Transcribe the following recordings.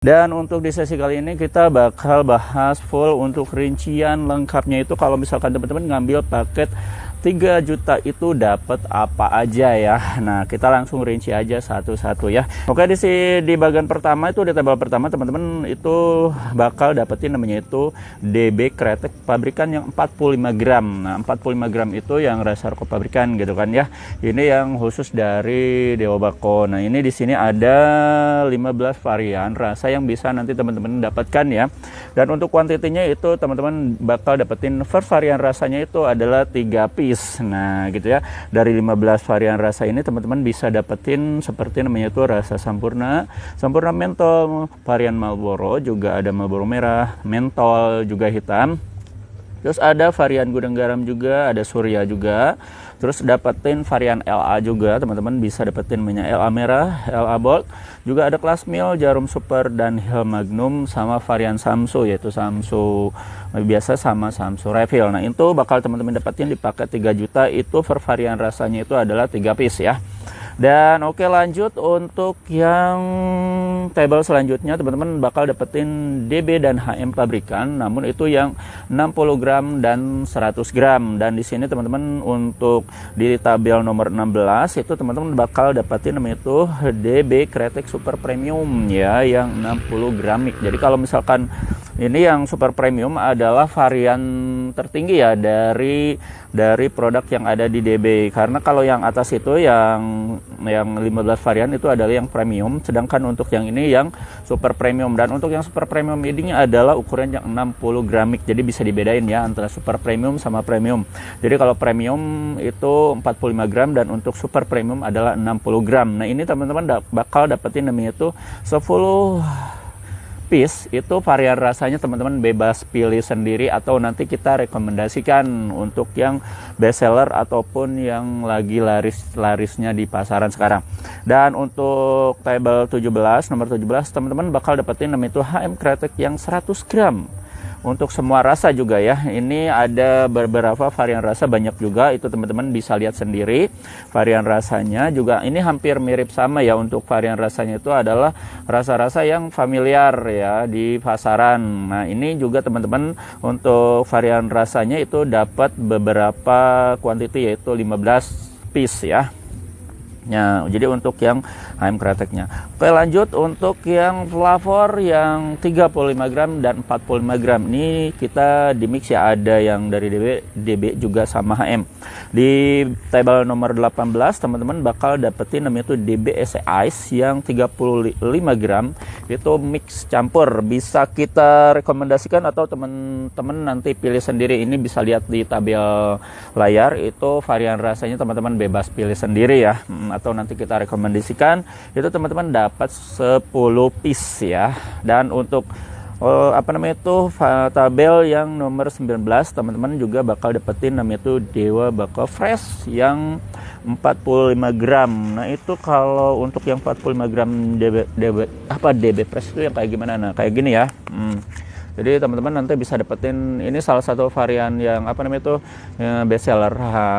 Dan untuk di sesi kali ini kita bakal bahas full untuk rincian lengkapnya itu kalau misalkan teman-teman ngambil paket 3 juta itu dapat apa aja ya. Nah, kita langsung rinci aja satu-satu ya. Oke, di bagian pertama itu di tabel pertama teman-teman itu bakal dapetin namanya itu DB kretek pabrikan yang 45 gram. Nah, 45 gram itu yang rasa rokok pabrikan gitu kan ya. Ini yang khusus dari Dewa Bako. Nah, ini di sini ada 15 varian rasa yang bisa nanti teman-teman dapatkan ya. Dan untuk kuantitinya itu teman-teman bakal dapetin per varian rasanya itu adalah 3 piece. Nah gitu ya, dari 15 varian rasa ini teman-teman bisa dapetin seperti namanya itu rasa Sampurna mentol, varian Marlboro, juga ada Marlboro merah, mentol juga hitam. Terus ada varian gudang garam juga, ada Surya juga. Terus dapetin varian LA juga, teman-teman bisa dapetin minyak LA merah, LA Bold. Juga ada kelas Mil, Jarum Super, dan Hill Magnum, sama varian Samsu, yaitu Samsu biasa sama Samsu Refill. Nah itu bakal teman-teman dapetin di paket 3 juta, itu per varian rasanya itu adalah 3 piece ya. Dan oke, lanjut untuk yang tabel selanjutnya teman-teman bakal dapetin DB dan HM pabrikan, namun itu yang 60 gram dan 100 gram. Dan di sini teman-teman untuk di tabel nomor 16 itu teman-teman bakal dapetin namanya itu DB kretek super premium ya, yang 60 gramik. Jadi kalau misalkan ini yang super premium adalah varian tertinggi ya dari produk yang ada di DB, karena kalau yang atas itu yang 15 varian itu adalah yang premium, sedangkan untuk yang ini yang super premium. Dan untuk yang super premium ini adalah ukuran yang 60 gramik, jadi bisa dibedain ya antara super premium sama premium. Jadi kalau premium itu 45 gram dan untuk super premium adalah 60 gram. Nah ini teman-teman bakal dapetin namanya itu 10 piece, itu varian rasanya teman-teman bebas pilih sendiri atau nanti kita rekomendasikan untuk yang best seller ataupun yang lagi larisnya di pasaran sekarang. Dan untuk tabel 17 nomor 17 teman-teman bakal dapetin namanya itu HM kretek yang 100 gram untuk semua rasa juga ya. Ini ada beberapa varian rasa, banyak juga, itu teman-teman bisa lihat sendiri varian rasanya juga. Ini hampir mirip sama ya, untuk varian rasanya itu adalah rasa-rasa yang familiar ya di pasaran. Nah ini juga teman-teman untuk varian rasanya itu dapat beberapa kuantiti, yaitu 15 piece ya. Nah, jadi untuk yang HM kreteknya. Oke, lanjut untuk yang flavor yang 35 gram dan 45 gram. Ini kita di mix ya, ada yang dari DB juga sama HM. Di tabel nomor 18 teman-teman bakal dapetin namanya itu DB SC Ice yang 35 gram. Itu mix campur. Bisa kita rekomendasikan atau teman-teman nanti pilih sendiri. Ini bisa lihat di tabel layar, itu varian rasanya teman-teman bebas pilih sendiri ya. Atau nanti kita rekomendasikan, itu teman-teman dapat 10 piece ya. Dan untuk tabel yang nomor 19 teman-teman juga bakal dapetin namanya itu Dewa Bako Fresh yang 45 gram. Nah itu kalau untuk yang 45 gram DB Fresh itu yang kayak gimana? Nah kayak gini ya. Jadi teman-teman nanti bisa dapetin, ini salah satu varian yang best seller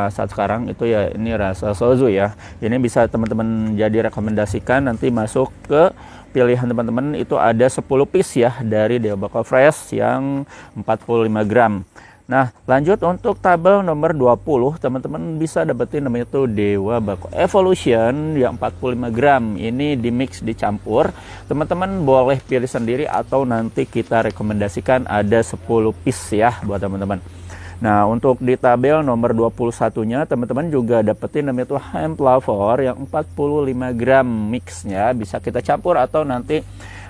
saat sekarang itu ya, ini rasa soju ya. Ini bisa teman-teman jadi rekomendasikan, nanti masuk ke pilihan teman-teman itu ada 10 piece ya dari Dewa Bako Fresh yang 45 gram. Nah lanjut untuk tabel nomor 20 teman-teman bisa dapetin namanya itu Dewa Bako Evolution yang 45 gram. Ini di mix dicampur, teman-teman boleh pilih sendiri atau nanti kita rekomendasikan ada 10 piece ya buat teman-teman. Nah untuk di tabel nomor 21 nya teman-teman juga dapetin namanya itu HM Flavor yang 45 gram mixnya, bisa kita campur atau nanti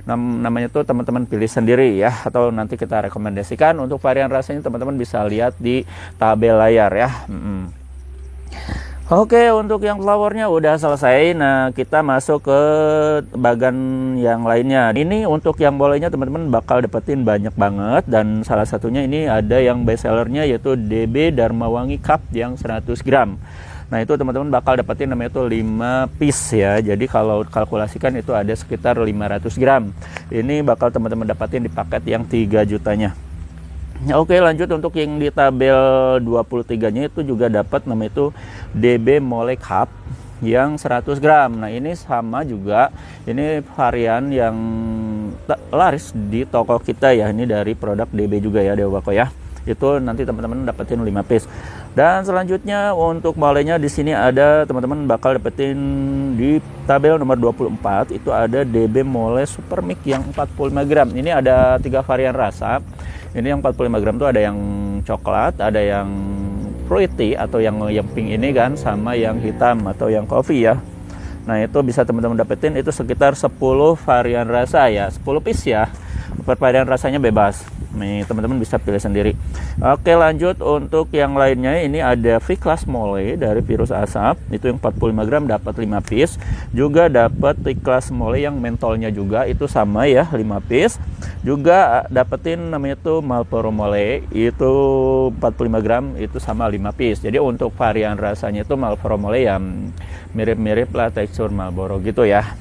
namanya tuh teman-teman pilih sendiri ya, atau nanti kita rekomendasikan. Untuk varian rasanya teman-teman bisa lihat di tabel layar ya. Oke, untuk yang flowernya udah selesai. Nah kita masuk ke bagian yang lainnya. Ini untuk yang bolehnya teman-teman bakal dapetin banyak banget, dan salah satunya ini ada yang best sellernya yaitu DB Dharma Wangi Cup yang 100 gram. Nah itu teman-teman bakal dapetin namanya itu 5 piece ya. Jadi kalau kalkulasikan itu ada sekitar 500 gram. Ini bakal teman-teman dapetin di paket yang 3 jutanya. Oke, lanjut untuk yang di tabel 23 nya itu juga dapat namanya itu DB Molek Cup yang 100 gram. Nah ini sama juga, ini varian yang laris di toko kita ya, ini dari produk DB juga ya, Dewa Bako ya. Itu nanti teman-teman dapetin 5 piece. Dan selanjutnya untuk molenya di sini ada, teman-teman bakal dapetin di tabel nomor 24 itu ada DB mole Super Mix yang 45 gram. Ini ada 3 varian rasa. Ini yang 45 gram tuh ada yang coklat, ada yang fruity atau yang pink ini kan, sama yang hitam atau yang coffee ya. Nah itu bisa teman-teman dapetin, itu sekitar 10 varian rasa ya, 10 piece ya. Per varian rasanya bebas. Nih teman-teman bisa pilih sendiri. Oke, lanjut untuk yang lainnya, ini ada V-Class Mole dari virus asap, itu yang 45 gram dapat 5 piece. Juga dapat V-Class Mole yang mentolnya juga, itu sama ya, 5 piece. Juga dapetin namanya tuh Marlboro Mole, itu 45 gram itu sama 5 piece. Jadi untuk varian rasanya itu Marlboro Mole yang mirip-mirip lah tekstur Marlboro gitu ya.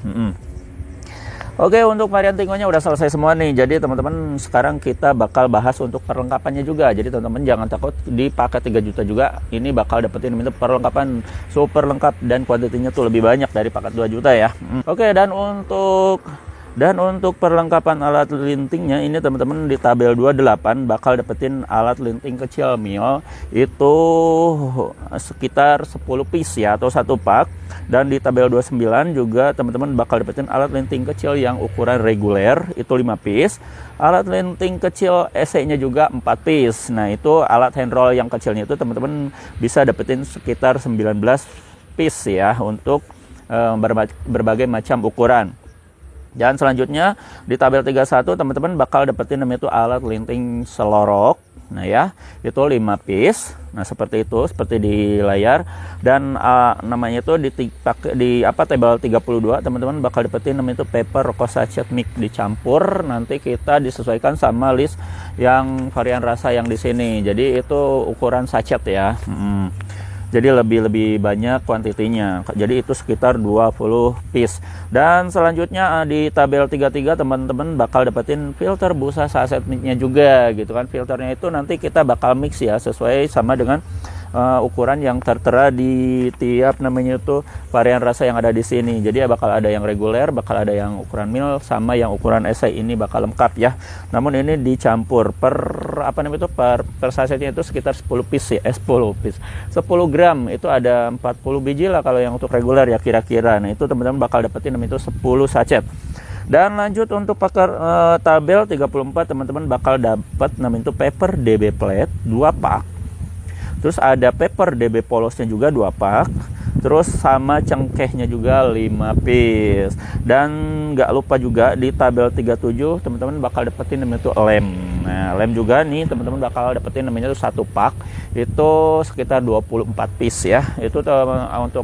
Oke, untuk varian tinggonya udah selesai semua nih. Jadi teman-teman sekarang kita bakal bahas untuk perlengkapannya juga. Jadi teman-teman jangan takut, di paket 3 juta juga ini bakal dapetin itu perlengkapan super lengkap dan kuantitinya tuh lebih banyak dari paket 2 juta ya. Oke, dan untuk perlengkapan alat lintingnya ini teman-teman di tabel 28 bakal dapetin alat linting kecil mil itu sekitar 10 piece ya, atau 1 pak. Dan di tabel 29 juga teman-teman bakal dapetin alat linting kecil yang ukuran reguler itu 5 piece. Alat linting kecil EC-nya juga 4 piece. Nah itu alat hand roll yang kecilnya itu teman-teman bisa dapetin sekitar 19 piece ya, untuk berbagai macam ukuran. Dan selanjutnya di tabel 31 teman-teman bakal dapetin namanya itu alat linting selorok. Nah ya, itu 5 piece. Nah seperti itu, seperti di layar. Dan namanya itu di tabel 32 teman-teman bakal dapetin namanya itu paper Rocco Sachet Mix dicampur. Nanti kita disesuaikan sama list yang varian rasa yang di sini. Jadi itu ukuran sachet ya. Jadi lebih banyak kuantitinya. Jadi itu sekitar 20 piece. Dan selanjutnya di tabel 33 teman-teman bakal dapetin filter busa saset mixnya juga gitu kan. Filternya itu nanti kita bakal mix ya, sesuai sama dengan ukuran yang tertera di tiap namanya itu varian rasa yang ada di sini. Jadi ya bakal ada yang reguler, bakal ada yang ukuran mil, sama yang ukuran esai ini bakal lengkap ya. Namun ini dicampur per sasetnya itu sekitar 10 piece ya, 10 piece. 10 gram itu ada 40 biji lah kalau yang untuk reguler ya kira-kira. Nah itu teman-teman bakal dapetin namanya itu 10 sachet. Dan lanjut untuk tabel 34 teman-teman bakal dapat namanya itu paper DB plate 2 pak. Terus ada paper DB polosnya juga 2 pak. Terus sama cengkehnya juga 5 piece. Dan nggak lupa juga di tabel 37 teman-teman bakal dapetin namanya itu lem. Nah lem juga nih teman-teman bakal dapetin namanya itu 1 pak. Itu sekitar 24 piece ya. Itu untuk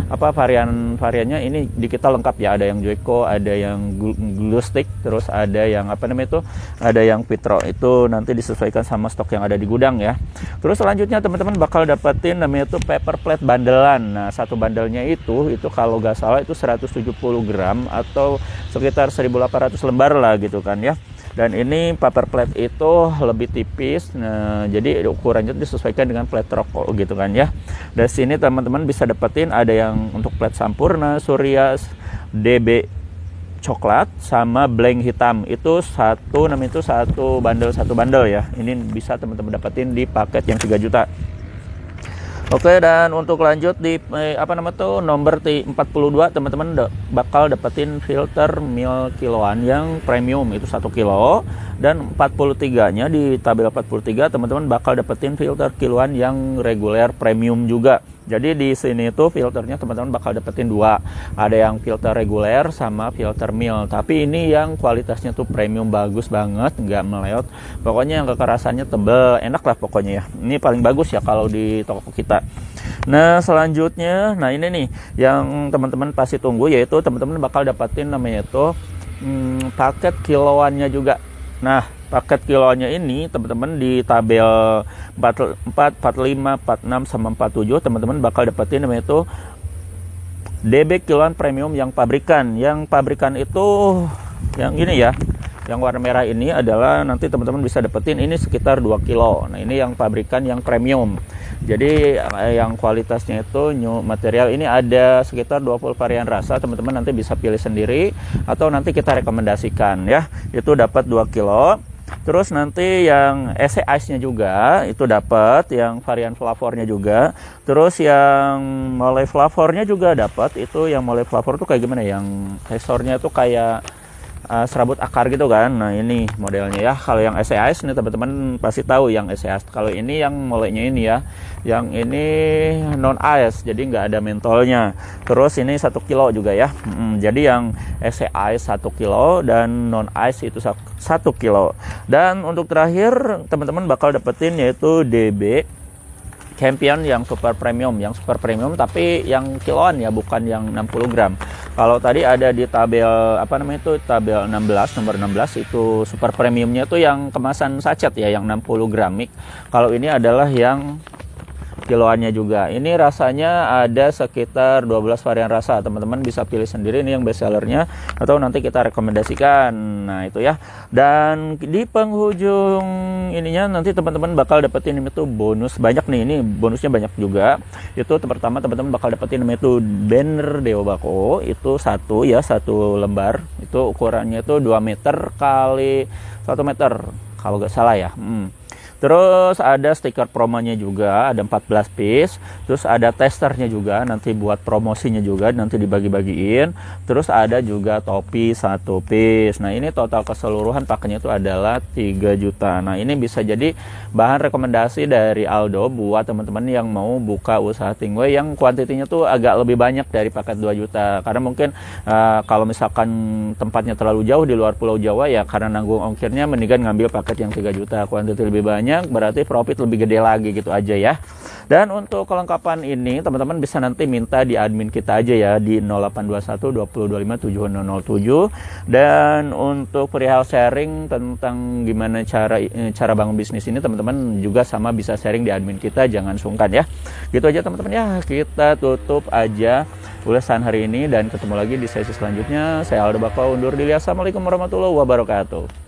variannya ini di kita lengkap ya, ada yang Joico, ada yang glue stick, terus ada yang ada yang Pitro. Itu nanti disesuaikan sama stok yang ada di gudang ya. Terus selanjutnya teman-teman bakal dapetin namanya itu paper plate bandelan. Nah satu bandelnya itu kalau nggak salah itu 170 gram atau sekitar 1800 lembar lah gitu kan ya. Dan ini paper plate itu lebih tipis, nah, jadi ukurannya disesuaikan dengan plate rokok gitu kan ya. Dari sini teman-teman bisa dapetin ada yang untuk plate sampurna, Surya, DB coklat, sama blank hitam. Itu satu bandel ya. Ini bisa teman-teman dapetin di paket yang 3 juta. Oke, dan untuk lanjut di nomor 42 teman-teman bakal dapetin filter mil kiloan yang premium itu 1 kilo. Dan 43-nya di tabel 43 teman-teman bakal dapetin filter kiloan yang reguler premium juga. Jadi di sini tuh filternya teman-teman bakal dapetin 2. Ada yang filter reguler sama filter mil. Tapi ini yang kualitasnya tuh premium, bagus banget, nggak meleot. Pokoknya yang kekerasannya tebal, enak lah pokoknya ya. Ini paling bagus ya kalau di toko kita. Nah selanjutnya, nah ini nih yang teman-teman pasti tunggu, yaitu teman-teman bakal dapetin namanya itu paket kiloannya juga. Nah paket kiloannya ini teman-teman di tabel 44, 45, 46 sama 47 teman-teman bakal dapetin namanya itu DB kiloan premium yang pabrikan. Yang pabrikan itu yang ini ya, yang warna merah ini adalah nanti teman-teman bisa dapetin ini sekitar 2 kilo. Nah ini yang pabrikan yang premium. Jadi yang kualitasnya itu new material. Ini ada sekitar 20 varian rasa, teman-teman nanti bisa pilih sendiri atau nanti kita rekomendasikan ya. Itu dapat 2 kilo. Terus nanti yang EC Ice-nya juga itu dapat, yang varian flavornya juga. Terus yang Mole flavornya juga dapat. Itu yang Mole flavor tuh kayak gimana? Yang teksturnya tuh kayak serabut akar gitu kan. Nah ini modelnya ya. Kalau yang EC Ice nih teman-teman pasti tahu yang EC Ice. Kalau ini yang molenya ini ya, yang ini non ice, jadi nggak ada mentolnya. Terus ini 1 kilo juga ya. Jadi yang EC Ice 1 kilo dan non ice itu 1 kilo. Dan untuk terakhir teman-teman bakal dapetin yaitu DB Champion yang super premium tapi yang kiloan ya, bukan yang 60 gram. Kalau tadi ada di tabel apa namanya itu, tabel 16, nomor 16 itu super premiumnya tuh yang kemasan sachet ya, yang 60 gramik. Kalau ini adalah yang kiloannya juga. Ini rasanya ada sekitar 12 varian rasa, teman-teman bisa pilih sendiri. Ini yang best sellernya atau nanti kita rekomendasikan. Nah itu ya. Dan di penghujung ininya nanti teman-teman bakal dapetin itu bonus banyak nih. Ini bonusnya banyak juga. Itu pertama teman-teman bakal dapetin itu banner Dewa Bako. Itu satu ya, 1 lembar. Itu ukurannya itu 2 meter kali 1 meter kalau nggak salah ya. Terus ada stiker promonya juga, ada 14 piece. Terus ada testernya juga, nanti buat promosinya juga, nanti dibagi-bagiin. Terus ada juga topi 1 piece. Nah ini total keseluruhan paketnya itu adalah 3 juta. Nah ini bisa jadi bahan rekomendasi dari Aldo buat teman-teman yang mau buka usaha Tingway yang kuantitinya tuh agak lebih banyak dari paket 2 juta. Karena mungkin kalau misalkan tempatnya terlalu jauh di luar Pulau Jawa ya, karena nanggung ongkirnya mendingan ngambil paket yang 3 juta. Kuantiti lebih banyak berarti profit lebih gede lagi gitu aja ya. Dan untuk kelengkapan ini teman-teman bisa nanti minta di admin kita aja ya di 0821 2025 7007. Dan untuk perihal sharing tentang gimana cara bangun bisnis ini teman-teman juga sama bisa sharing di admin kita, jangan sungkan ya. Gitu aja teman-teman ya, kita tutup aja ulasan hari ini dan ketemu lagi di sesi selanjutnya. Saya Aldo Bako undur diri. Assalamualaikum warahmatullahi wabarakatuh.